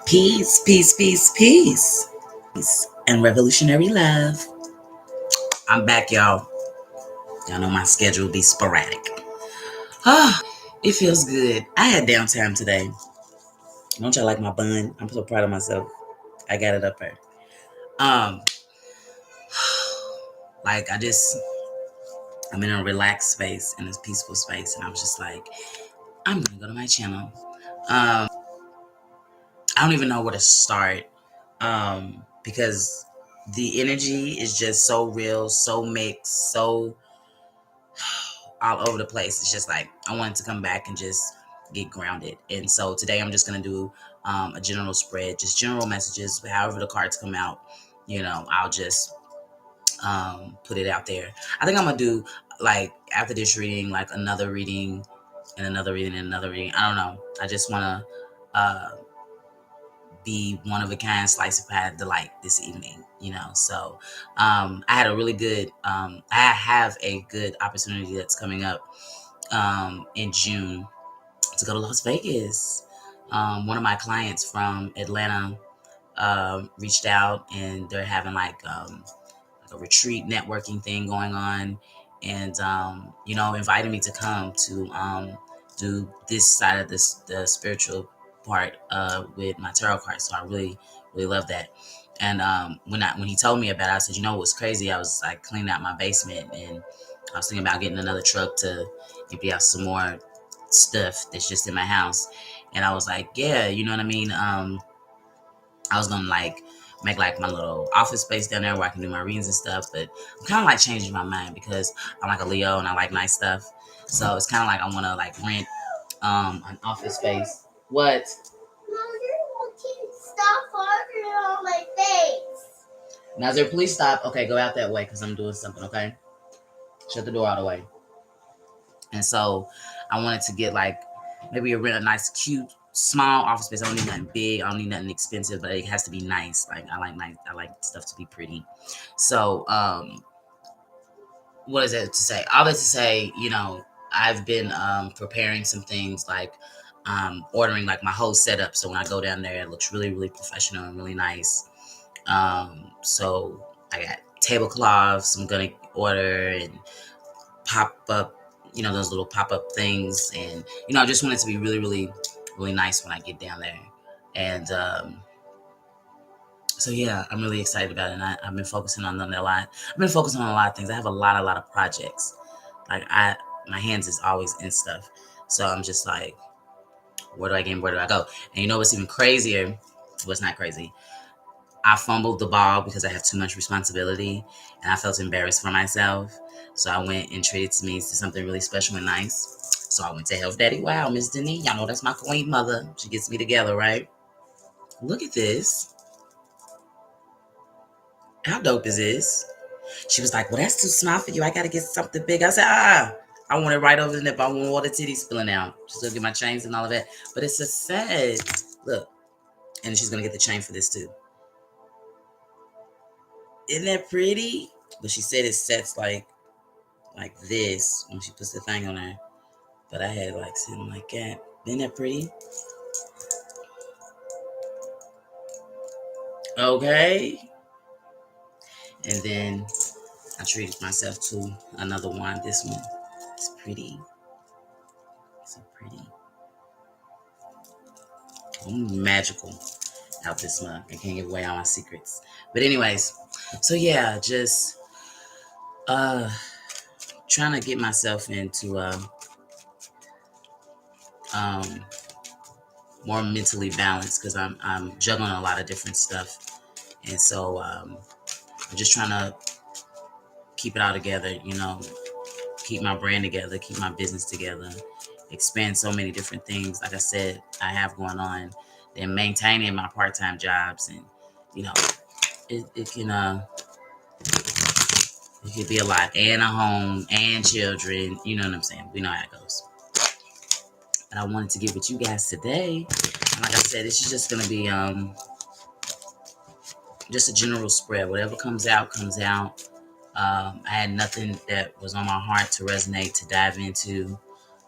Peace, peace, peace, peace. Peace and revolutionary love. I'm back, y'all. Y'all know my schedule be sporadic. It feels good. I had downtime today. Don't y'all like my bun? I'm so proud of myself. I got it up there. Um, like I'm in a relaxed space, in this peaceful space, and I was just like, I'm gonna go to my channel. I don't even know where to start. Because the energy is just so real, so mixed, so all over the place. It's just like I wanted to come back and just get grounded. And so today I'm just gonna do a general spread, just general messages. However the cards come out, I'll just put it out there. I think I'm gonna do like after this reading, like another reading and another reading and another reading. I don't know. I just wanna be one of a kind slice of pie delight this evening, So I had a really good I have a good opportunity that's coming up in June to go to Las Vegas. One of my clients from Atlanta reached out, and they're having like a retreat networking thing going on, and invited me to come to do this side of the spiritual part with my tarot cards. So I really really love that. And when he told me about it, I said, what's crazy? I was like cleaning out my basement, and I was thinking about getting another truck to empty out some more stuff that's just in my house. And I was like, yeah, you know what I mean? I was gonna like make like my little office space down there where I can do my readings and stuff, but I'm kind of like changing my mind because I'm like a Leo and I like nice stuff. So it's kind of like I want to like rent an office space. What? Stop farting on my face. Now is there, please stop. Okay, go out that way because I'm doing something. Okay, shut the door all the way. And so I wanted to get like maybe a nice, cute, small office space. I don't need nothing big. I don't need nothing expensive, but it has to be nice. Like I like nice. I like stuff to be pretty. So what is that to say? All that to say, I've been preparing some things like ordering like my whole setup. So when I go down there, it looks really, really professional and really nice. So I got tablecloths I'm gonna order and pop up, those little pop up things. And, I just want it to be really, really, really nice when I get down there. And so, yeah, I'm really excited about it. And I've been focusing on them a lot. I've been focusing on a lot of things. I have a lot of projects. Like my hands is always in stuff. So I'm just like, where do I get? Where do I go? And what's even crazier? Well, it's not crazy. I fumbled the ball because I have too much responsibility, and I felt embarrassed for myself. So I went and treated me to something really special and nice. So I went to Health Daddy Wow, Miss Denise. Y'all know that's my queen mother. She gets me together, right? Look at this. How dope is this? She was like, well, that's too small for you. I got to get something big. I said, I want it right over the nip. I want all the titties spilling out. She's going to get my chains and all of that. But it's a set. Look. And she's going to get the chain for this too. Isn't that pretty? But she said it sets like this when she puts the thing on her. But I had like something like that. Isn't that pretty? Okay. And then I treated myself to another one. This one is pretty. So pretty. I'm magical out this month. I can't give away all my secrets. But anyways, so yeah, just trying to get myself into more mentally balanced because I'm juggling a lot of different stuff. And so I'm just trying to keep it all together, keep my brand together, keep my business together, expand so many different things. Like I said, I have going on, and maintaining my part-time jobs, and it can be a lot, and a home and children. You know what I'm saying? We know how it goes. But I wanted to get with you guys today, and like I said, this is just gonna be just a general spread. Whatever comes out, comes out. I had nothing that was on my heart to resonate, to dive into.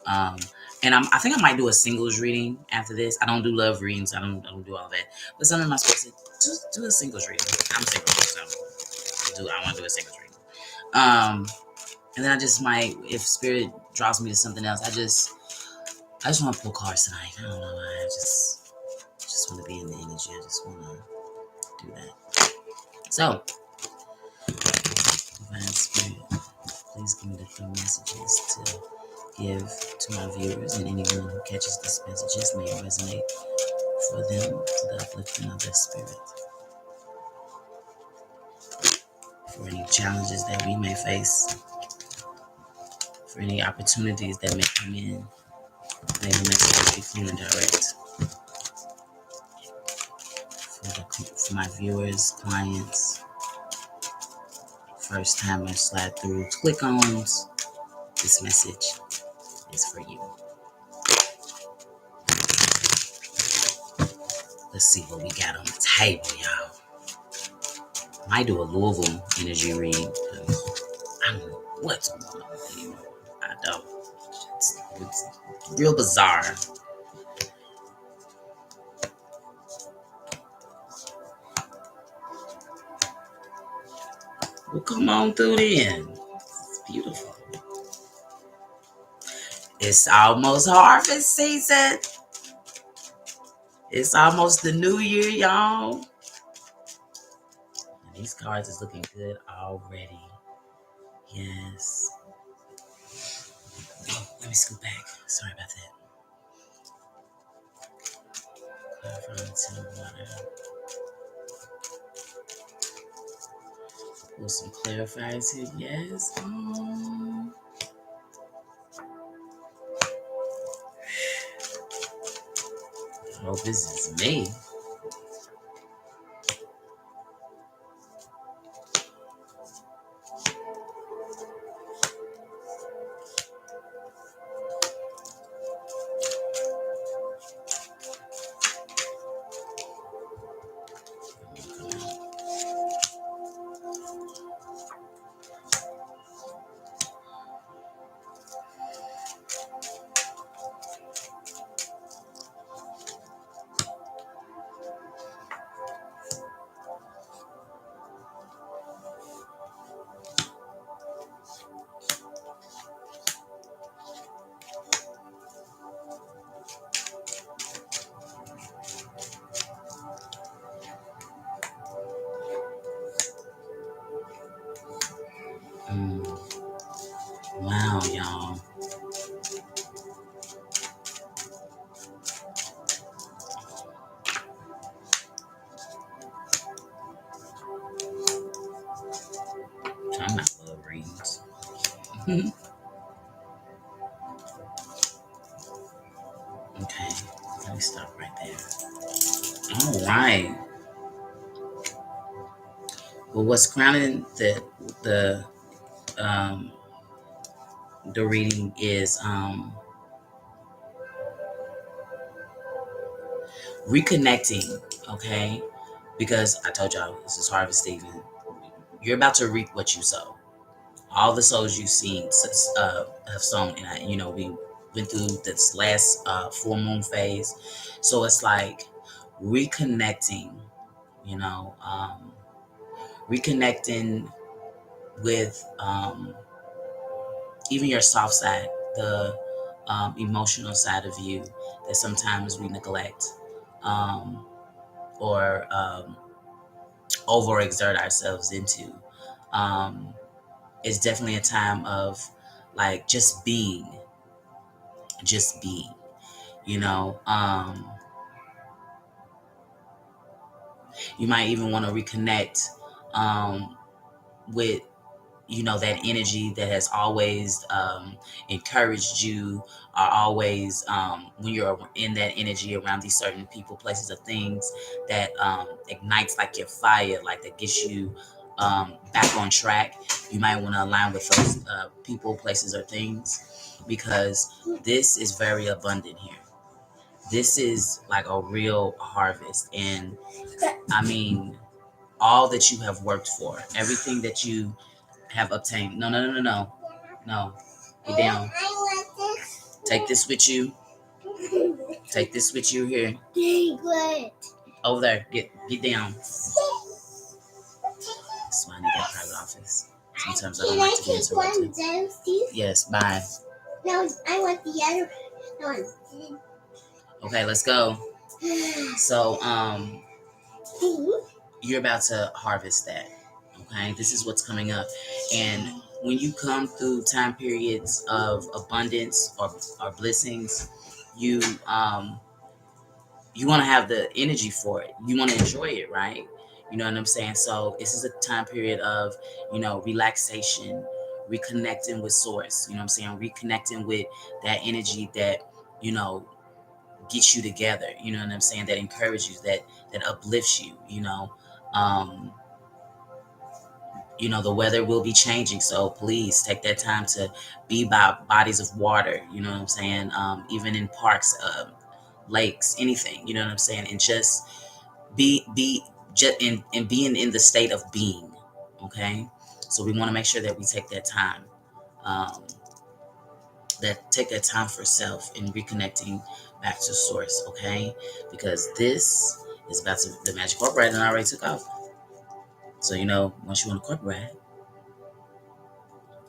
And I think I might do a singles reading after this. I don't do love readings. I don't do all that. But something am I supposed to do a singles reading? I'm single, so I want to do a singles reading. And then I just might, if spirit draws me to something else, I just want to pull cards tonight. I don't know why. I just want to be in the energy. I just want to do that. So, divine spirit, please give me the few messages to give to my viewers and anyone who catches these messages. May it resonate for them to the uplifting of their spirit. For any challenges that we may face, for any opportunities that may come in, may the messages be clear and direct. For my viewers, clients, first timers, slide through, click ons, this message is for you. Let's see what we got on the table, y'all. Might do a Louisville energy read. I don't know what's going on anymore. I don't. It's real bizarre. Well, come on through then. It's beautiful. It's almost harvest season. It's almost the new year, y'all. And these cards is looking good already. Yes. Oh, let me scoot back. Sorry about that. Pull some clarifiers here. Yes. I hope this is me. Wow, y'all. I'm not love readings. Okay, let me stop right there. All right. Well, what's crowning the reading is reconnecting. Okay, because I told y'all this is harvest season. You're about to reap what you sow. All the souls you've seen have sown, and we went through this last full moon phase, so it's like reconnecting. Reconnecting with even your soft side, the emotional side of you that sometimes we neglect or overexert ourselves into. It's definitely a time of like just being. You might even want to reconnect with that energy that has always encouraged you, or always when you're in that energy around these certain people, places, or things that ignites like your fire, like that gets you back on track. You might want to align with those people, places, or things, because this is very abundant here. This is like a real harvest, and I mean all that you have worked for, everything that you have obtained. No. Get down. Take this with you. Take this with you here. What? Over there. Get down. That's why I need that private office. Sometimes I don't like to be interrupted. Yes, bye. No, I want the other one. Okay, let's go. So, you're about to harvest that. Okay, this is what's coming up. And when you come through time periods of abundance or blessings, you you want to have the energy for it. You want to enjoy it, right? You know what I'm saying? So this is a time period of, relaxation, reconnecting with source. You know what I'm saying? Reconnecting with that energy that, you know, gets you together. You know what I'm saying? That encourages you, that uplifts you. Um, the weather will be changing, so please take that time to be by bodies of water. You know what I'm saying? Even in parks, lakes, anything. You know what I'm saying? And just be just in being in the state of being. Okay, so we want to make sure that we take that time. Um, take that time for self and reconnecting back to source. Okay, because this is about to the magic carpet ride, and I already took off. So once you want to carpet ride,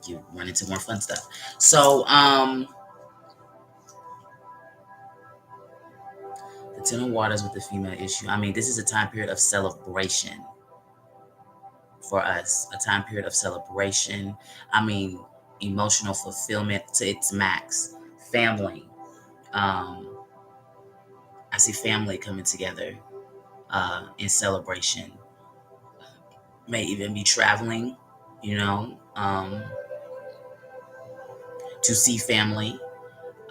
you run into more fun stuff. So the Ten of Waters with the female issue. I mean, this is a time period of celebration for us. A time period of celebration. I mean, emotional fulfillment to its max. Family. I see family coming together in celebration. May even be traveling, to see family,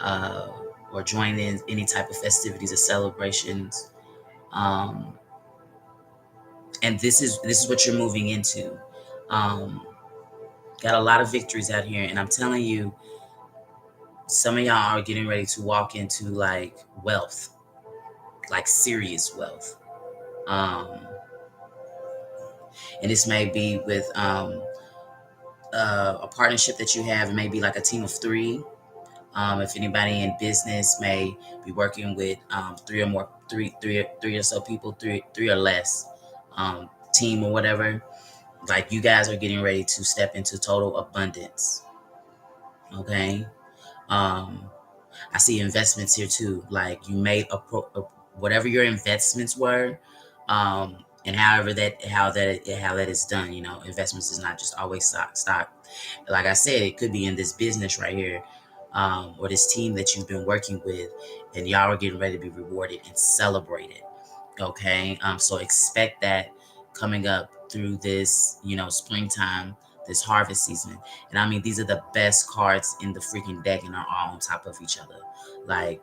uh, or join in any type of festivities or celebrations. Um, and this is what you're moving into. Um, got a lot of victories out here, and I'm telling you, some of y'all are getting ready to walk into like wealth, like serious wealth. Um, and this may be with a partnership that you have. It may be like a team of three. If anybody in business may be working with three or so people, three or less, team or whatever. Like, you guys are getting ready to step into total abundance. Okay. Um, I see investments here too. Like, you made whatever your investments were, and how that is done. Investments is not just always stock. Like I said, it could be in this business right here, or this team that you've been working with, and y'all are getting ready to be rewarded and celebrated. Okay, so expect that coming up through this, springtime, this harvest season. And I mean, these are the best cards in the freaking deck, and are all on top of each other. Like,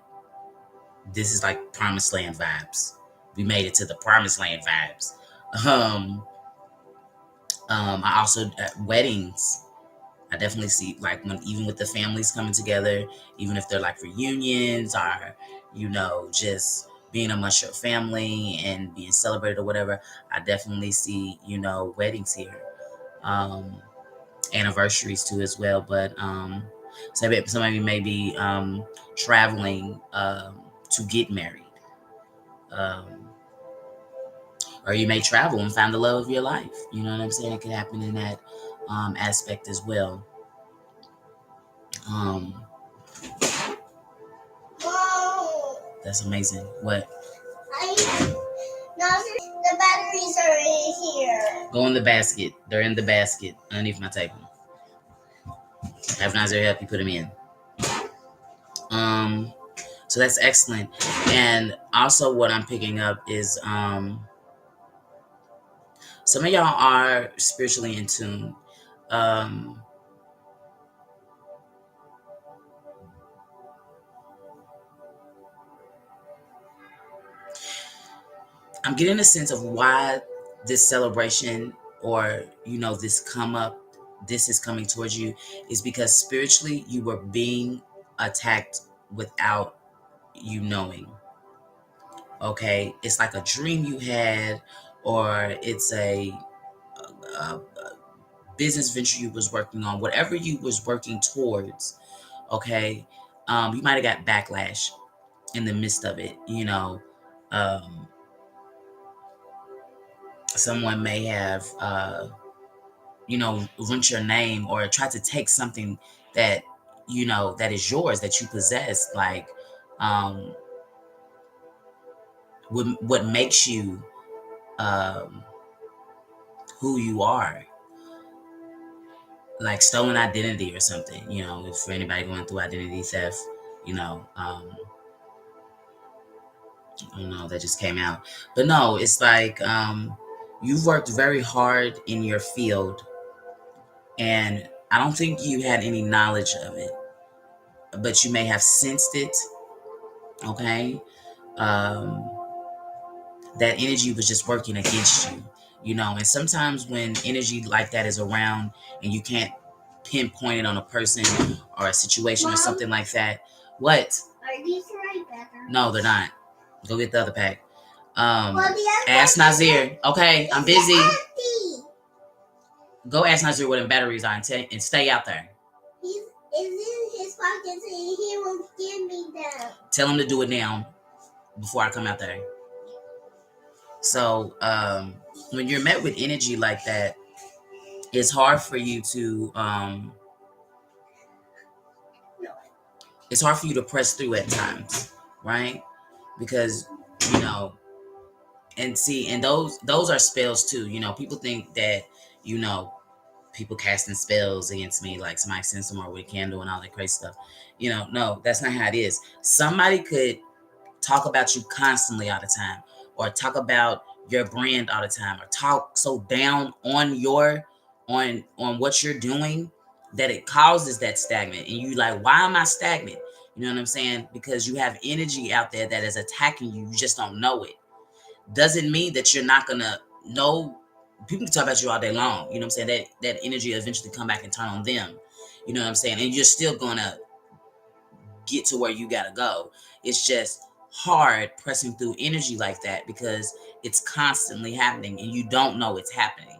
this is like promised land vibes. We made it to the promised land vibes. Um, I also weddings. I definitely see, like, when even with the families coming together, even if they're like reunions, or just being amongst your family and being celebrated or whatever. I definitely see weddings here, anniversaries too as well. But somebody may be traveling to get married, um, or you may travel and find the love of your life. You know what I'm saying? It could happen in that aspect as well. Um, that's amazing. What? The batteries are in here. Go in the basket. They're in the basket underneath my table. Have Nazir help you put them in. So that's excellent. And also, what I'm picking up is some of y'all are spiritually in tune. Um, I'm getting a sense of why this celebration, or this come up, this is coming towards you, is because spiritually you were being attacked without you knowing. Okay, it's like a dream you had, or it's a business venture you was working on, whatever you was working towards. Okay, You might have got backlash in the midst of it. Someone may have ruined your name or tried to take something that that is yours, that you possess, like um what makes you um who you are, like stolen identity or something. If for anybody going through identity theft, I don't know, that just came out. But no, it's like you've worked very hard in your field, and I don't think you had any knowledge of it, but you may have sensed it. Okay. um that energy was just working against you. And sometimes when energy like that is around and you can't pinpoint it on a person or a situation, Mom, or something like that. What? Are these the right batteries? No, they're not. Go get the other pack. Well, Ask Nazir. Okay, I'm busy. Empty. Go ask Nazir what the batteries are and stay out there. He's in his pockets and he won't give me them. Tell him to do it now before I come out there. So when you're met with energy like that, it's hard for you to press through at times, right? Because and those are spells too. People think that people casting spells against me, like somebody sends somewhere with a candle and all that crazy stuff. No, that's not how it is. Somebody could talk about you constantly all the time, or talk about your brand all the time, or talk so down on what you're doing that it causes that stagnant, and you like, why am I stagnant? You know what I'm saying? Because you have energy out there that is attacking you. You just don't know it. Doesn't mean that you're not gonna know. People can talk about you all day long. You know what I'm saying? That energy eventually come back and turn on them. You know what I'm saying? And you're still gonna get to where you gotta go. It's just hard pressing through energy like that because it's constantly happening and you don't know it's happening.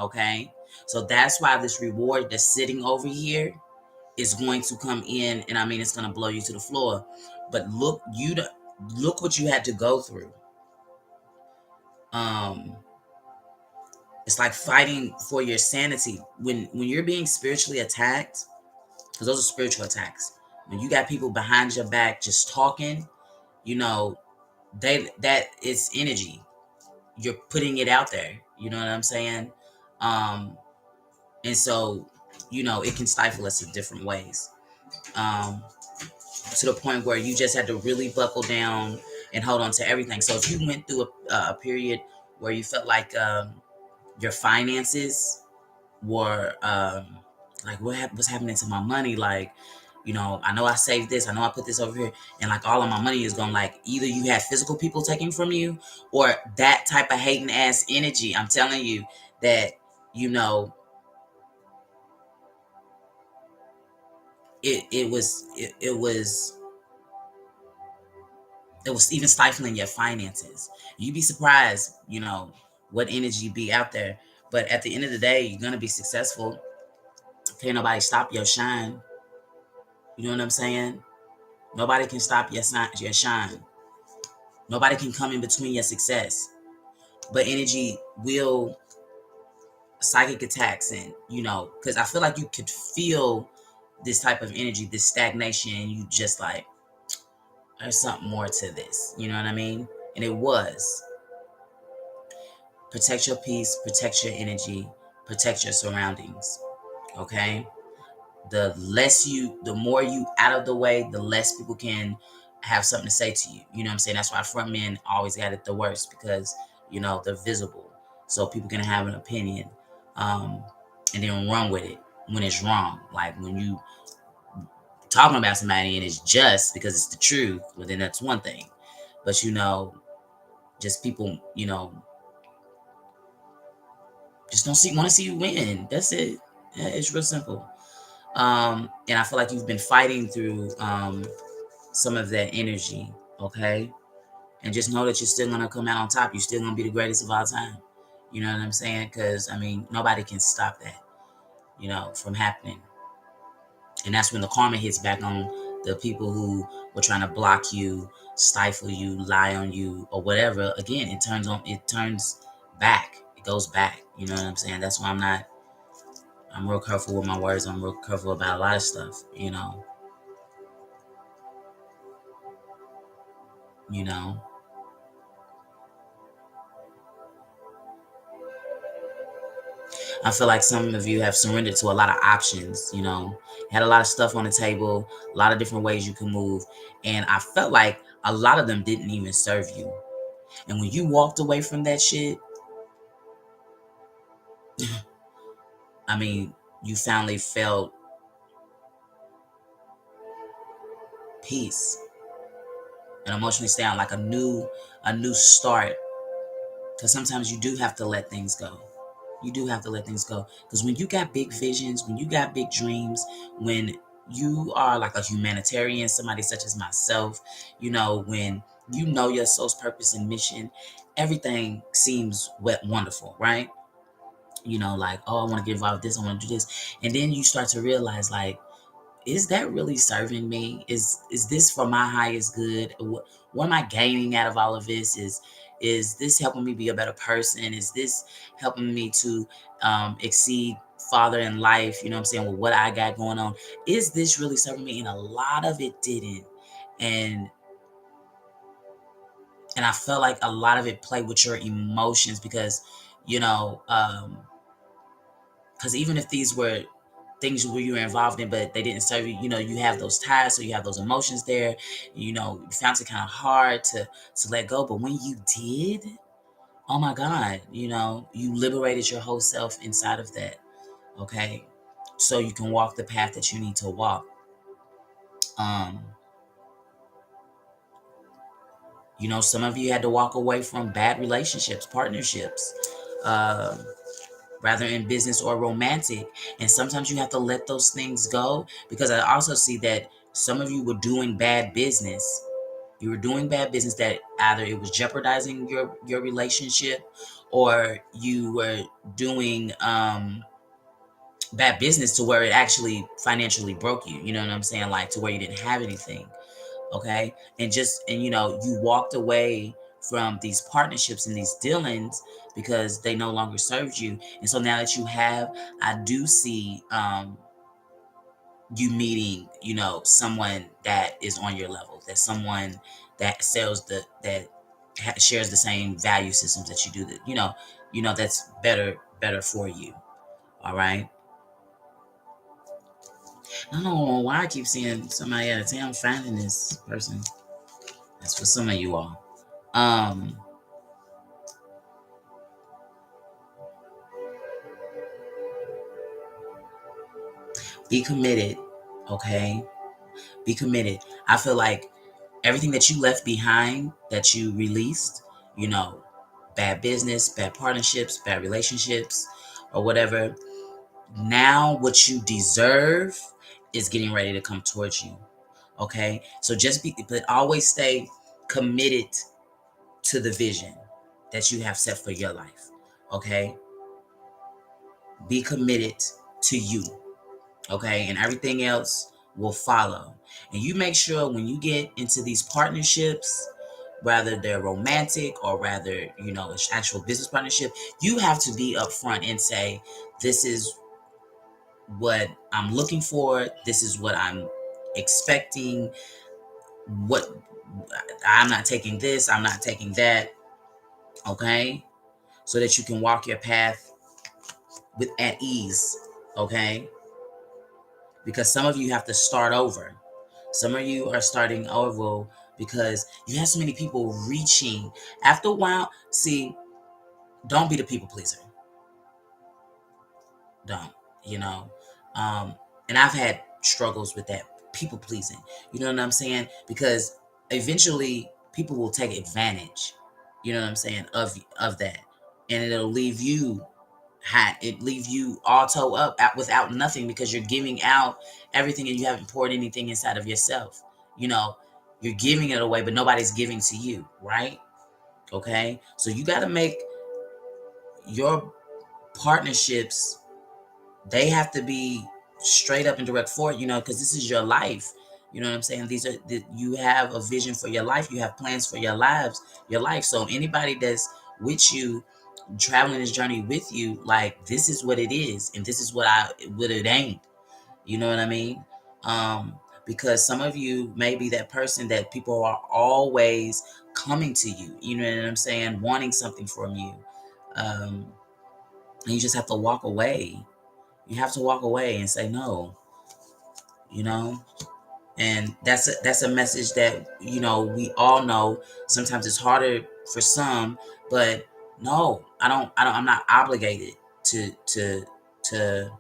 Okay? So that's why this reward that's sitting over here is going to come in, and I mean it's gonna blow you to the floor. But look what you had to go through. It's like fighting for your sanity when you're being spiritually attacked, because those are spiritual attacks. When you got people behind your back just talking, that it's energy. You're putting it out there. You know what I'm saying? And so, it can stifle us in different ways. To the point where you just had to really buckle down and hold on to everything. So if you went through a period where you felt like your finances were like, what's happening to my money? Like, I know I saved this, I know I put this over here, and like all of my money is gone. Like either you have physical people taking from you, or that type of hating ass energy. I'm telling you that it was even stifling your finances. You'd be surprised, what energy be out there. But at the end of the day, you're gonna be successful. Can't nobody stop your shine. You know what I'm saying? Nobody can stop your shine. Nobody can come in between your success. But energy will psychic attacks, and because I feel like you could feel this type of energy, this stagnation, and you just like, there's something more to this. You know what I mean? And it was. Protect your peace, protect your energy, protect your surroundings. Okay? The more you out of the way, the less people can have something to say to you. You know what I'm saying? That's why front men always got it the worst, because they're visible, so people can have an opinion, and then run with it when it's wrong. Like when you talking about somebody and it's just because it's the truth, well then that's one thing. But just people just don't want to see you win. That's it. Yeah, it's real simple. And I feel like you've been fighting through some of that energy, okay? And just know that you're still gonna come out on top. You're still gonna be the greatest of all time. You know what I'm saying? Because I mean, nobody can stop that, from happening. And that's when the karma hits back on The people who were trying to block you, stifle you, lie on you, or whatever, again, it turns back. It goes back. You know what I'm saying? That's why I'm real careful with my words. I'm real careful about a lot of stuff, you know. You know. I feel like some of you have surrendered to a lot of options, you know. Had a lot of stuff on the table, a lot of different ways you can move. And I felt like a lot of them didn't even serve you. And when you walked away from that shit, I mean, you finally felt peace and emotionally sound like a new start. Because sometimes you do have to let things go. You do have to let things go. Because when you got big visions, when you got big dreams, when you are like a humanitarian, somebody such as myself, you know, when you know your soul's purpose and mission, everything seems wonderful, right? You know, like, oh, I want to get involved with this, I want to do this. And then you start to realize, like, is that really serving me? Is this for my highest good? What am I gaining out of all of this? Is this helping me be a better person? Is this helping me to exceed farther in life? You know what I'm saying? With what I got going on, is this really serving me? And a lot of it didn't, and I felt like a lot of it played with your emotions because, you know, because even if these were things where you were involved in, but they didn't serve you, you know, you have those ties, so you have those emotions there. You know, you found it kind of hard to let go, but when you did, oh my God, you know, you liberated your whole self inside of that. Okay, so you can walk the path that you need to walk. Um, you know, some of you had to walk away from bad relationships, partnerships. Um, Rather in business or romantic. And sometimes you have to let those things go because I also see that some of you were doing bad business. You were doing bad business that either it was jeopardizing your relationship or you were doing bad business to where it actually financially broke you. You know what I'm saying? Like to where you didn't have anything. Okay. And you know, you walked away from these partnerships and these dealings because they no longer served you. And so now that you have, I do see you meeting, you know, someone that is on your level, that someone that sells shares the same value systems that you do, that you know that's better for you. All right. I don't know why I keep seeing somebody out of town finding this person. That's for some of you all. um Be committed, okay? Be committed. I feel like everything that you left behind, that you released, you know, bad business, bad partnerships, bad relationships, or whatever, now what you deserve is getting ready to come towards you, okay? So but always stay committed to the vision that you have set for your life, okay? Be committed to you. Okay, and everything else will follow. And you make sure when you get into these partnerships, whether they're romantic or rather, you know, it's actual business partnership, you have to be upfront and say, this is what I'm looking for, this is what I'm expecting, what I'm not taking this, I'm not taking that, okay? So that you can walk your path with at ease, okay? Because some of you have to start over. Some of you are starting over because you have so many people reaching. After a while, see, don't be the people pleaser. Don't, you know. Um, and I've had struggles with that people pleasing. You know what I'm saying? Because eventually people will take advantage, you know what I'm saying, of that. And it'll leave you it leave you all toe up without nothing because you're giving out everything and you haven't poured anything inside of yourself. You know, you're giving it away, but nobody's giving to you, right? Okay, so you got to make your partnerships, they have to be straight up and direct for it, you know, because this is your life. You know what I'm saying? You have a vision for your life. You have plans for your life. So anybody that's with you, traveling this journey with you, like, this is what it is, and this is what it ain't. You know what I mean? Because some of you may be that person that people are always coming to you. You know what I'm saying? Wanting something from you, and you just have to walk away. You have to walk away and say no. You know. And that's a message that, we all know. Sometimes it's harder for some, but no, I'm not obligated to to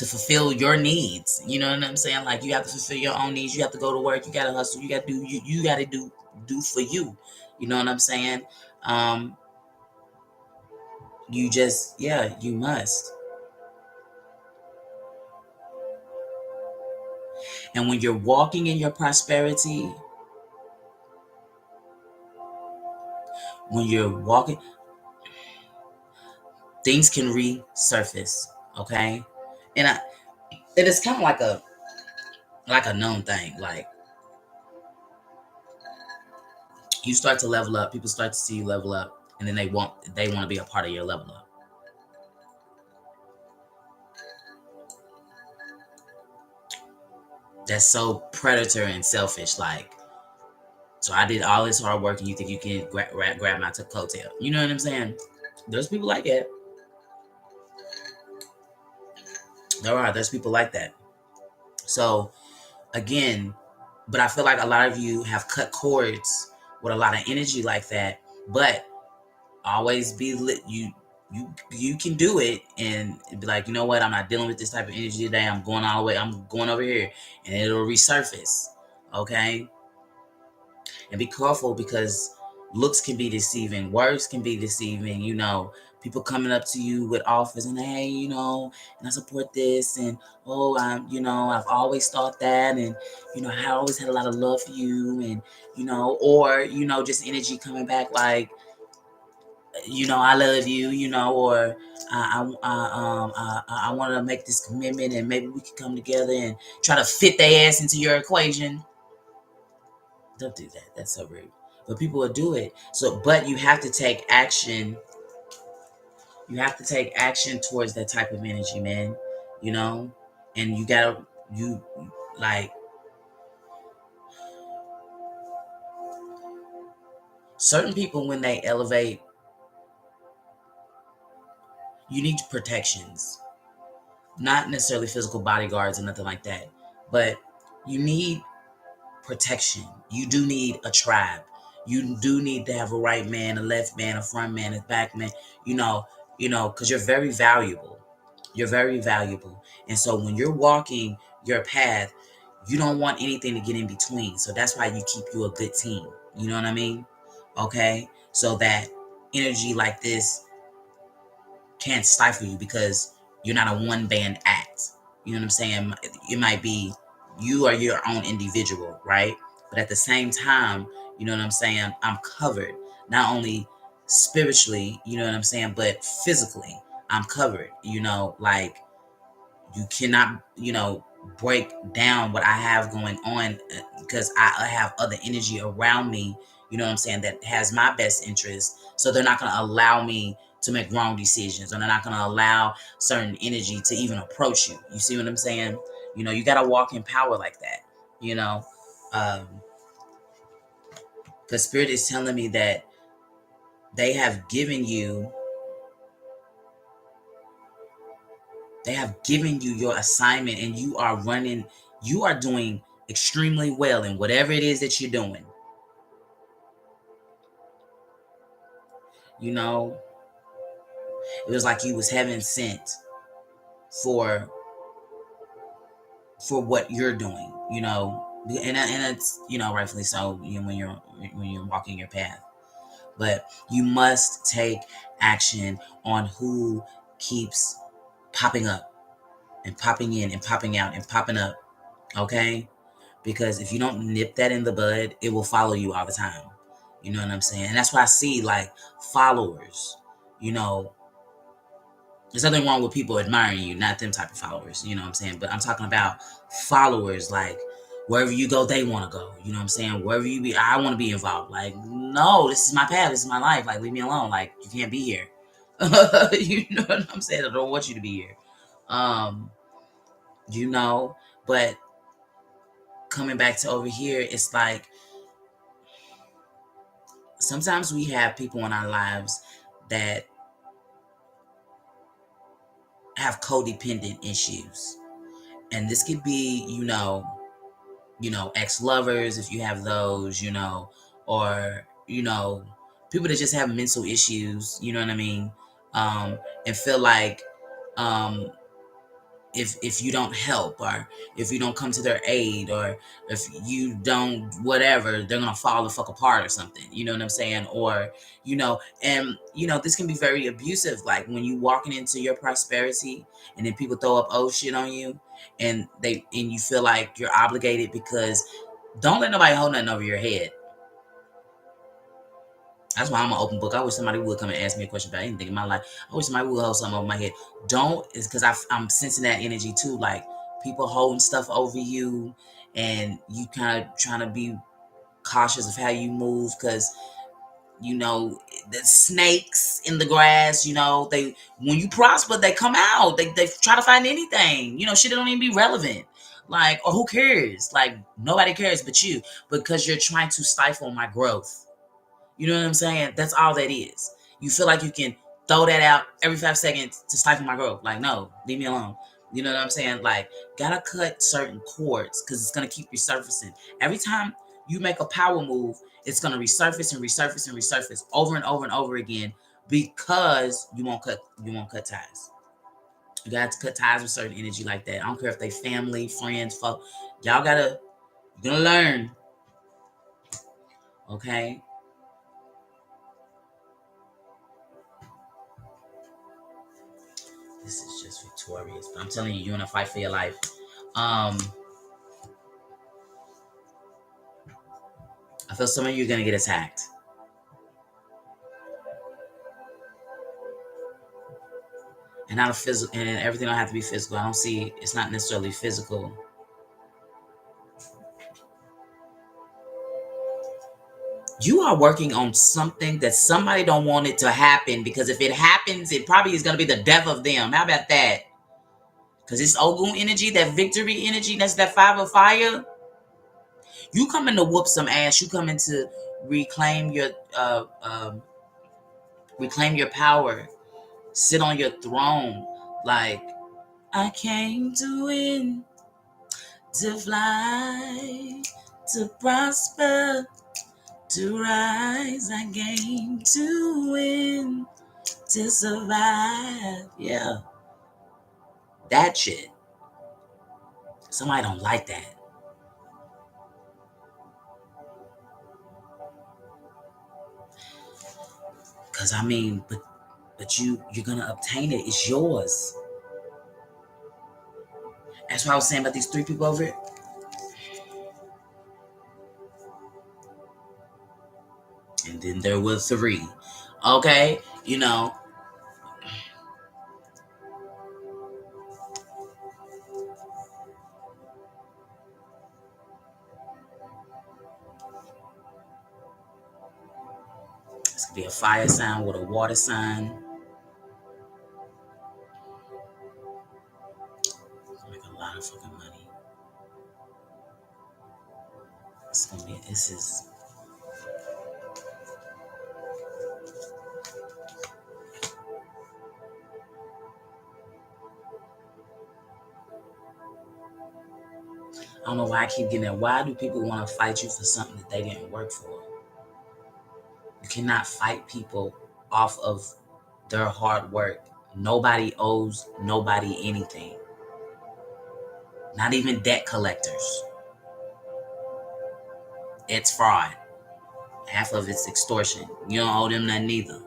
fulfill your needs. You know what I'm saying? Like, you have to fulfill your own needs. You have to go to work. You gotta hustle. You gotta you gotta do for you. You know what I'm saying? Um, you just, yeah, you must. And when you're walking in your prosperity, when you're walking, things can resurface. Okay, and it's kind of like a known thing. Like, you start to level up, people start to see you level up, and then they want to be a part of your level up. That's so predator and selfish. Like, so I did all this hard work, and you think you can grab my coattail? You know what I'm saying? There's people like that. There's people like that. So again, but I feel like a lot of you have cut cords with a lot of energy like that. But always be lit. You can do it and be like, you know what? I'm not dealing with this type of energy today. I'm going all the way. I'm going over here, and it'll resurface. Okay, and be careful, because looks can be deceiving. Words can be deceiving. People coming up to you with offers and, hey, and I support this, and oh, I've always thought that, and I always had a lot of love for you, and or just energy coming back like, I love you, or I want to make this commitment, and maybe we could come together and try to fit their ass into your equation. Don't do that. That's so rude. But people will do it. So, but you have to take action. You have to take action towards that type of energy, man. You know, and you like, certain people, when they elevate, you need protections. Not necessarily physical bodyguards or nothing like that, but you need protection. You do need a tribe. You do need to have a right man, a left man, a front man, a back man. Because you're very valuable. You're very valuable, and so when you're walking your path, you don't want anything to get in between. So that's why you keep you a good team. You know what I mean? Okay, so that energy like this can't stifle you, because you're not a one band act. You know what I'm saying? It might be you are your own individual, right? But at the same time, you know what I'm saying? I'm covered, not only spiritually, you know what I'm saying, but physically, I'm covered. Like, you cannot, break down what I have going on, because I have other energy around me, you know what I'm saying, that has my best interest. So they're not going to allow me to make wrong decisions, or they're not going to allow certain energy to even approach you. You see what I'm saying? You got to walk in power like that, you know, because Spirit is telling me that they have given you your assignment, and you are doing extremely well in whatever it is that you're doing. It was like you was heaven sent for what you're doing, and it's, rightfully so, when you're walking your path. But you must take action on who keeps popping up and popping in and popping out and popping up. Okay, because if you don't nip that in the bud, it will follow you all the time. You know what I'm saying? And that's why I see, like, followers. There's nothing wrong with people admiring you, not them type of followers. You know what I'm saying? But I'm talking about followers, like, Wherever you go, they want to go. You know what I'm saying? Wherever you be, I want to be involved. Like, no, this is my path. This is my life. Like, leave me alone. Like, you can't be here. You know what I'm saying? I don't want you to be here. Um, you know, but coming back to over here, it's like sometimes we have people in our lives that have codependent issues. And this could be, ex-lovers, if you have those, or, people that just have mental issues, you know what I mean? And feel like, um, if you don't help, or if you don't come to their aid, or if you don't whatever, they're gonna fall the fuck apart or something, you know what I'm saying? Or this can be very abusive, like when you walking into your prosperity and then people throw up old shit on you, and you feel like you're obligated, because don't let nobody hold nothing over your head. That's why I'm an open book. I wish somebody would come and ask me a question about anything in my life. I wish somebody would hold something over my head. Don't, is because I'm sensing that energy too. Like people holding stuff over you, and you kind of trying to be cautious of how you move, because the snakes in the grass. They, when you prosper, they come out. They try to find anything. Shit don't even be relevant. Like, or who cares? Like nobody cares but you, because you're trying to stifle my growth. You know what I'm saying? That's all that is. You feel like you can throw that out every 5 seconds to stifle my growth. Like, no, leave me alone. You know what I'm saying? Like, gotta cut certain cords, because it's gonna keep resurfacing. Every time you make a power move, it's gonna resurface and resurface and resurface over and over and over again, because you won't cut ties. You got to cut ties with certain energy like that. I don't care if they family, friends, folk. Y'all you're gonna learn. Okay? This is just victorious. But I'm telling you, you're in a fight for your life. I feel some of you are gonna get attacked. And not a physical, and everything don't have to be physical. I don't see, it's not necessarily physical. You are working on something that somebody don't want it to happen, because if it happens, it probably is gonna be the death of them. How about that? Because it's Ogun energy, that victory energy, that's that 5 of fire. You coming to whoop some ass. You coming to reclaim your reclaim your power. Sit on your throne. Like, I came to win, to fly, to prosper, to rise. I came to win, to survive. Yeah, that shit. Somebody don't like that. Cause I mean, but you're gonna obtain it. It's yours. That's what I was saying about these 3 people over here. And then there were 3. Okay, this could be a fire sign with a water sign. Make a lot of fucking money. This is. I don't know why I keep getting that. Why do people want to fight you for something that they didn't work for? You cannot fight people off of their hard work. Nobody owes nobody anything. Not even debt collectors. It's fraud. Half of it's extortion. You don't owe them nothing either.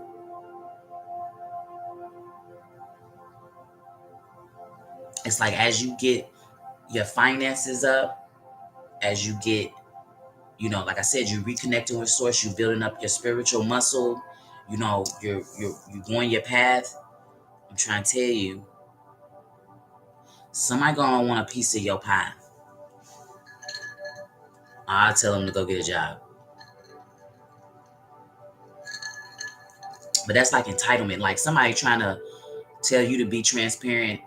It's like, as you get your finances up, as you get, like I said, you reconnecting with source, you building up your spiritual muscle, you're going your path. I'm trying to tell you, somebody gonna want a piece of your pie. I'll tell them to go get a job. But that's like entitlement. Like somebody trying to tell you to be transparent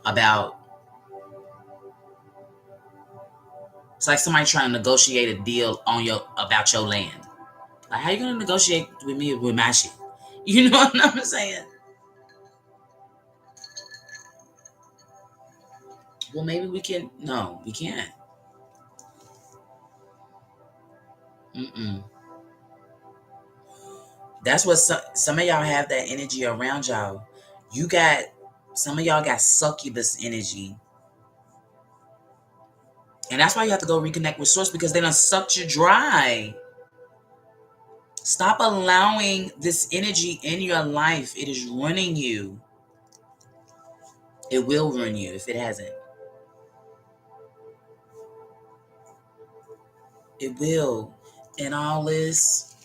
about. It's like somebody trying to negotiate a deal on about your land. Like, how you gonna negotiate with me with my shit? You know what I'm saying? Well, maybe we can. No, we can't. Mm-mm. That's what some of y'all have, that energy around y'all. You got some of y'all got succubus energy, and that's why you have to go reconnect with source, because they done sucked you dry. Stop allowing this energy in your life. It is ruining you. It will ruin you if it hasn't. It will. And all this,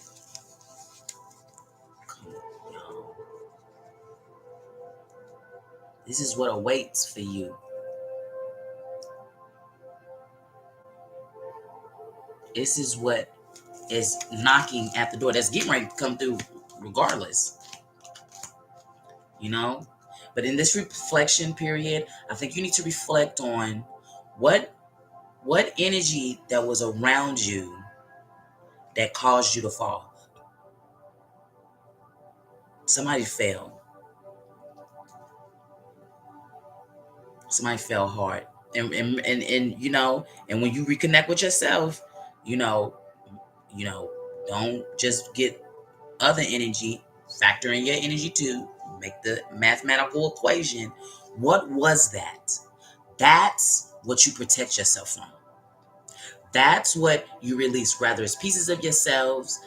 this is what awaits for you. This is what is knocking at the door. That's getting ready to come through regardless. You know? But in this reflection period, I think you need to reflect on what energy that was around you that caused you to fall. Somebody fell. Somebody fell hard. And you know, and when you reconnect with yourself, you know, don't just get other energy, factor in your energy too, make the mathematical equation. What was that? That's what you protect yourself from. That's what you release, whether it's pieces of yourselves,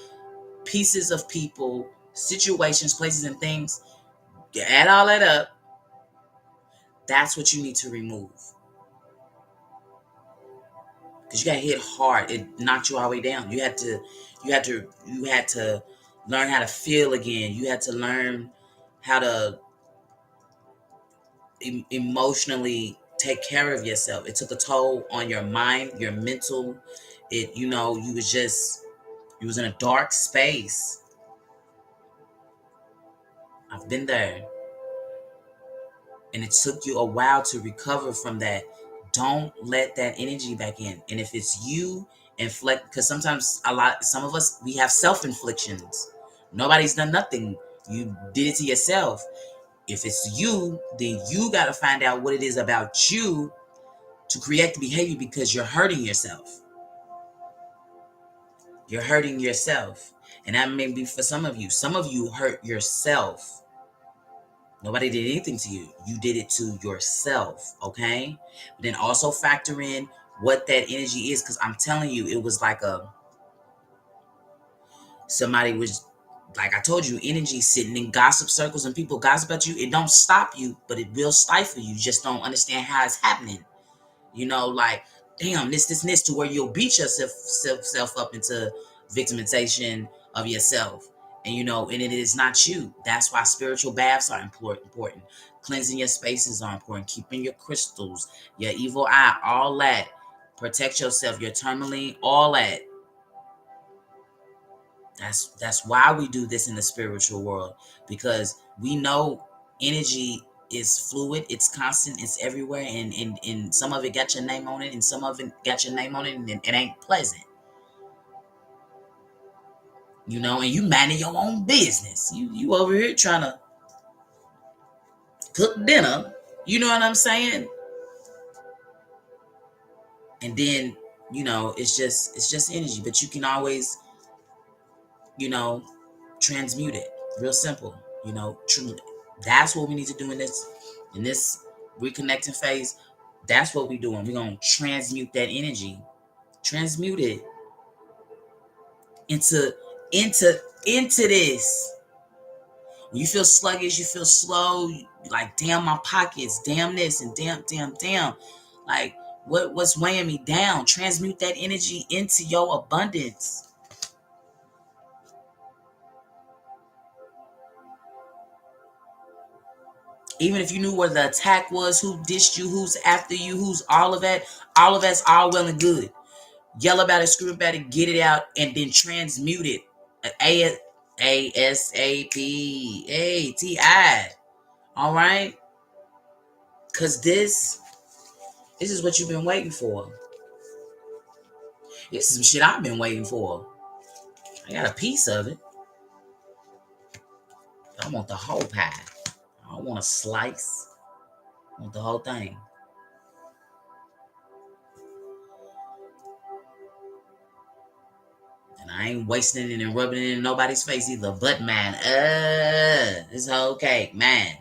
pieces of people, situations, places, and things. You add all that up, that's what you need to remove. Because you got hit hard. It knocked you all the way down. You had to learn how to feel again. You had to learn how to emotionally take care of yourself. It took a toll on your mind, your mental. You was in a dark space. I've been there. And it took you a while to recover from that. Don't let that energy back in. And if it's you, inflict, because sometimes some of us, we have self-inflictions. Nobody's done nothing. You did it to yourself. If it's you, then you got to find out what it is about you to create the behavior, because you're hurting yourself. You're hurting yourself. And that may be for some of you. Some of you hurt yourself. Nobody did anything to you. You did it to yourself, okay? But then also factor in what that energy is, because I'm telling you, it was like somebody was, like I told you, energy sitting in gossip circles, and people gossip about you. It don't stop you, but it will stifle you. You just don't understand how it's happening. Like, damn, this, to where you'll beat yourself up into victimization of yourself. And it is not you. That's why spiritual baths are important. Cleansing your spaces are important. Keeping your crystals, your evil eye, all that. Protect yourself, your tourmaline, all that. That's why we do this in the spiritual world, because we know energy is fluid, it's constant, it's everywhere, and some of it got your name on it, and some of it got your name on it, and it ain't pleasant. And you minding your own business. You over here trying to cook dinner. You know what I'm saying? And then, it's just energy, but you can always, transmute it. Real simple. That's what we need to do in this reconnecting phase. That's what we're doing. We're gonna transmute that energy. Transmute it into into this. When you feel sluggish, you feel slow, like damn my pockets, damn this, and damn. Like what's weighing me down? Transmute that energy into your abundance. Even if you knew where the attack was, who dished you, who's after you, who's all of that's all well and good. Yell about it, scream about it, get it out, and then transmute it. ASAP. All right? Because this is what you've been waiting for. This is some shit I've been waiting for. I got a piece of it. I want the whole pie. I don't want a slice. I want the whole thing. And I ain't wasting it and rubbing it in nobody's face either. But man, this whole cake, man.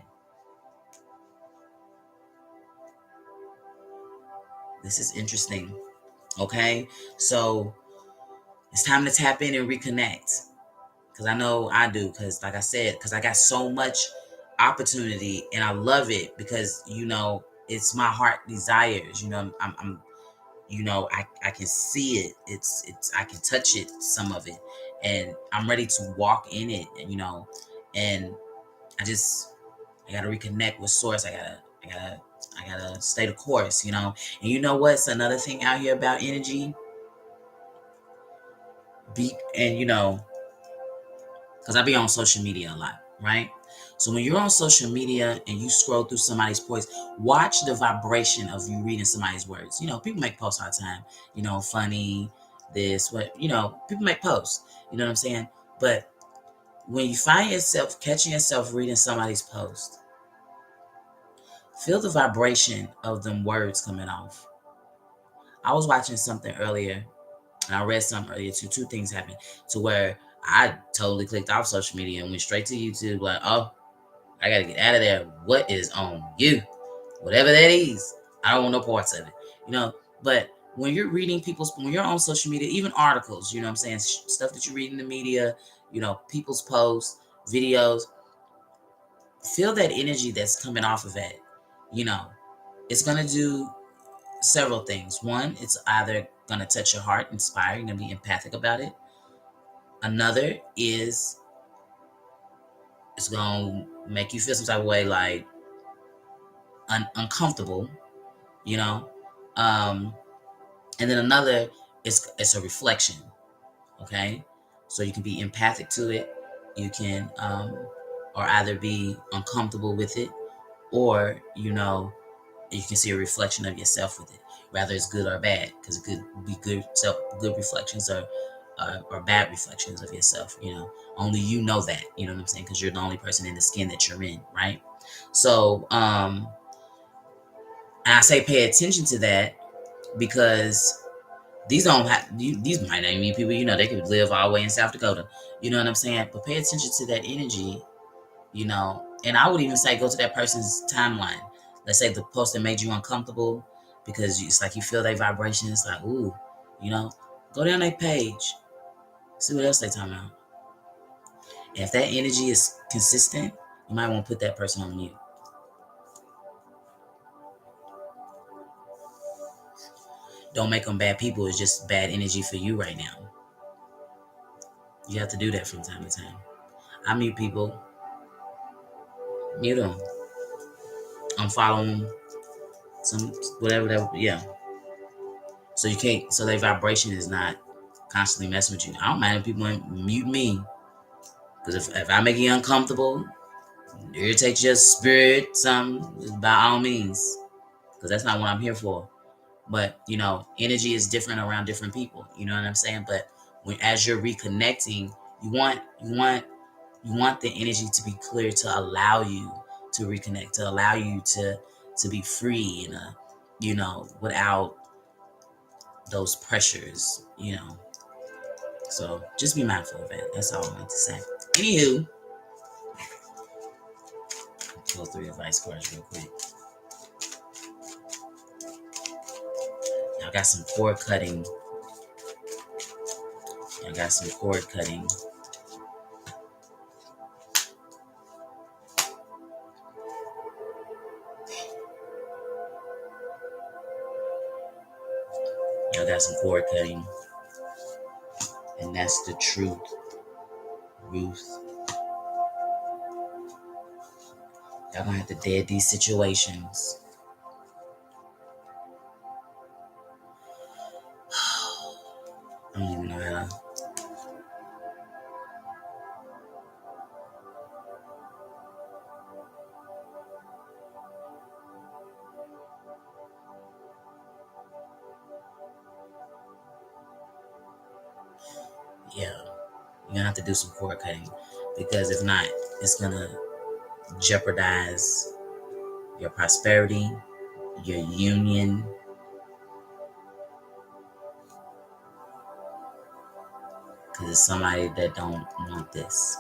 This is interesting. Okay? So it's time to tap in and reconnect. Because I know I do. Because like I said, because I got so much opportunity and I love it because, it's my heart desires. I'm I can see it. It's I can touch it, some of it. And I'm ready to walk in it, and I gotta reconnect with source. I gotta stay the course, And you know what's another thing out here about energy? And because I be on social media a lot, right? So when you're on social media and you scroll through somebody's post, watch the vibration of you reading somebody's words. People make posts all the time, funny, this, what, people make posts, you know what I'm saying? But when you find yourself catching yourself reading somebody's post, feel the vibration of them words coming off. I was watching something earlier, and I read something earlier too. Two things happened to where I totally clicked off social media and went straight to YouTube. Like, oh, I gotta get out of there. What is on you? Whatever that is, I don't want no parts of it. But when you're reading when you're on social media, even articles, what I'm saying, stuff that you read in the media, people's posts, videos, feel that energy that's coming off of it. It's gonna do several things. One, it's either gonna touch your heart, inspire, you're gonna be empathic about it. Another is it's gonna make you feel some type of way, like uncomfortable, you know. And then another is it's a reflection. Okay, so you can be empathic to it. You can or either be uncomfortable with it, or you can see a reflection of yourself with it, whether it's good or bad, because it could be good reflections or bad reflections of yourself. Only you know that. You know what I'm saying? Because you're the only person in the skin that you're in, right? So, and I say pay attention to that because these don't have these might not even be people they could live all the way in South Dakota. You know what I'm saying? But pay attention to that energy. And I would even say go to that person's timeline. Let's say the post that made you uncomfortable because it's like you feel their vibration. It's like, ooh, you know, go down their page, see what else they talking about. And if that energy is consistent, you might want to put that person on mute. Don't make them bad people. It's just bad energy for you right now. You have to do that from time to time. I mute people, mute them, unfollow them, some whatever that, yeah. So you can't. So their vibration is not constantly messing with you. I don't mind if people mute me, because if I make you uncomfortable, irritate your spirit, something, by all means, because that's not what I'm here for. But energy is different around different people. You know what I'm saying? But as you're reconnecting, you want the energy to be clear to allow you to reconnect, to allow you to be free and without those pressures. So just be mindful of it. That's all I want to say. Anywho, go through advice cards real quick. Y'all got some cord cutting. Y'all got some cord cutting. Y'all got some cord cutting. And that's the truth. Ruth. Y'all gonna have to dead these situations. I don't even know how to. Yeah, you're gonna have to do some cord cutting because if not, it's gonna jeopardize your prosperity, your union. Because it's somebody that don't want this.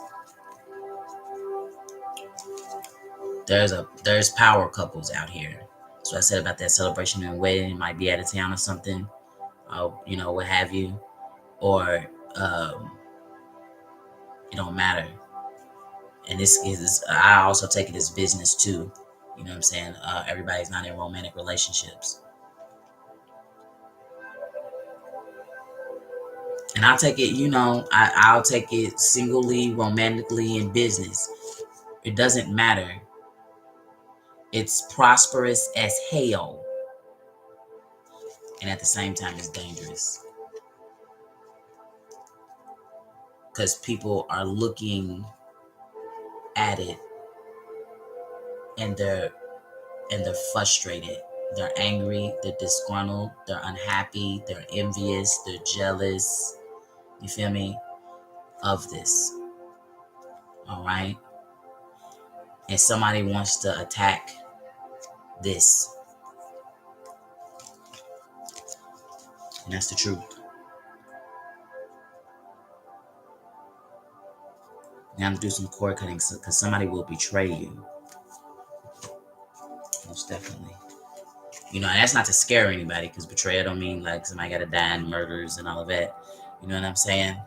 There's power couples out here. So I said about that celebration and wedding. It might be out of town or something, what have you, or it don't matter. And this is, I also take it as business too. You know what I'm saying? Everybody's not in romantic relationships, and I'll take it. I'll take it singly, romantically, in business. It doesn't matter. It's prosperous as hell, and at the same time, it's dangerous because people are looking at it and they're frustrated. They're angry, they're disgruntled, they're unhappy, they're envious, they're jealous. You feel me? Of this. All right? And somebody wants to attack this. And that's the truth. Now I'm gonna do some cord cutting because somebody will betray you. Most definitely. That's not to scare anybody because betrayal don't mean like somebody gotta die in murders and all of that. You know what I'm saying?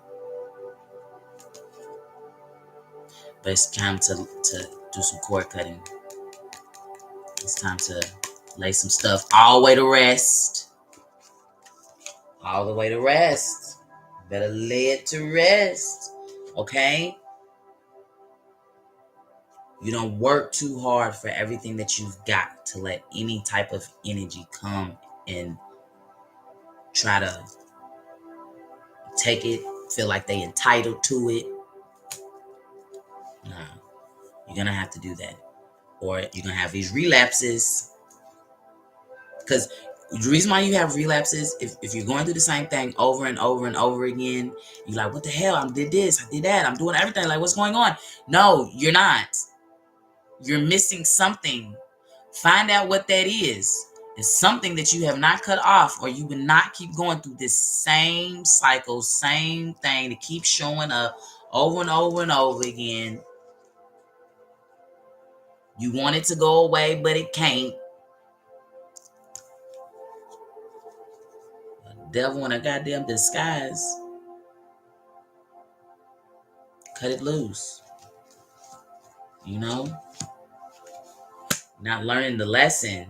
But it's time to do some cord cutting. It's time to lay some stuff all the way to rest. All the way to rest. Better lay it to rest. Okay? You don't work too hard for everything that you've got to let any type of energy come and try to take it, feel like they entitled to it. Nah, you're gonna have to do that. Or you're gonna have these relapses. Because the reason why you have relapses, if you're going through the same thing over and over and over again, you're like, what the hell? I did this, I did that, I'm doing everything. Like, what's going on? No, you're not. You're missing something. Find out what that is. It's something that you have not cut off, or you will not keep going through this same cycle, same thing that keeps showing up over and over and over again. You want it to go away, but it can't. The devil in a goddamn disguise. Cut it loose. Not learning the lesson.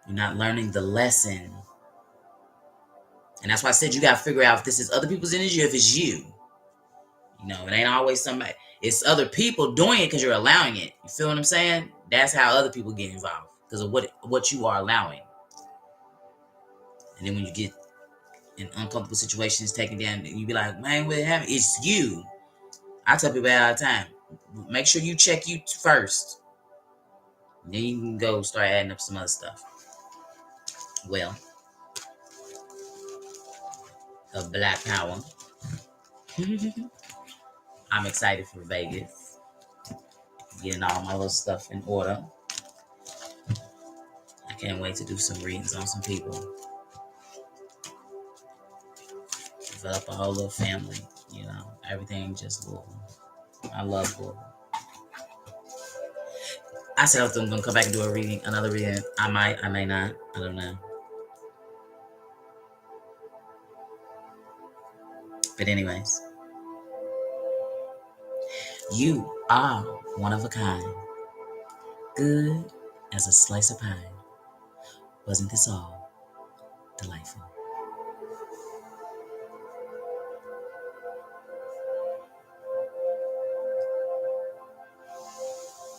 You're not learning the lesson. And that's why I said you got to figure out if this is other people's energy or if it's you. It ain't always somebody. It's other people doing it because you're allowing it. You feel what I'm saying? That's how other people get involved because of what you are allowing. And then when you get in uncomfortable situations, taken down, you be like, man, what happened? It's you. I tell people all the time, make sure you check you first. Then you can go start adding up some other stuff. Well, of Black Power. I'm excited for Vegas. Getting all my little stuff in order. I can't wait to do some readings on some people. Develop a whole little family. Everything just Louisville. I love Louisville. I said I was going to come back and do another reading. I may not. I don't know. But anyways, you are one of a kind. Good as a slice of pie. Wasn't this all delightful?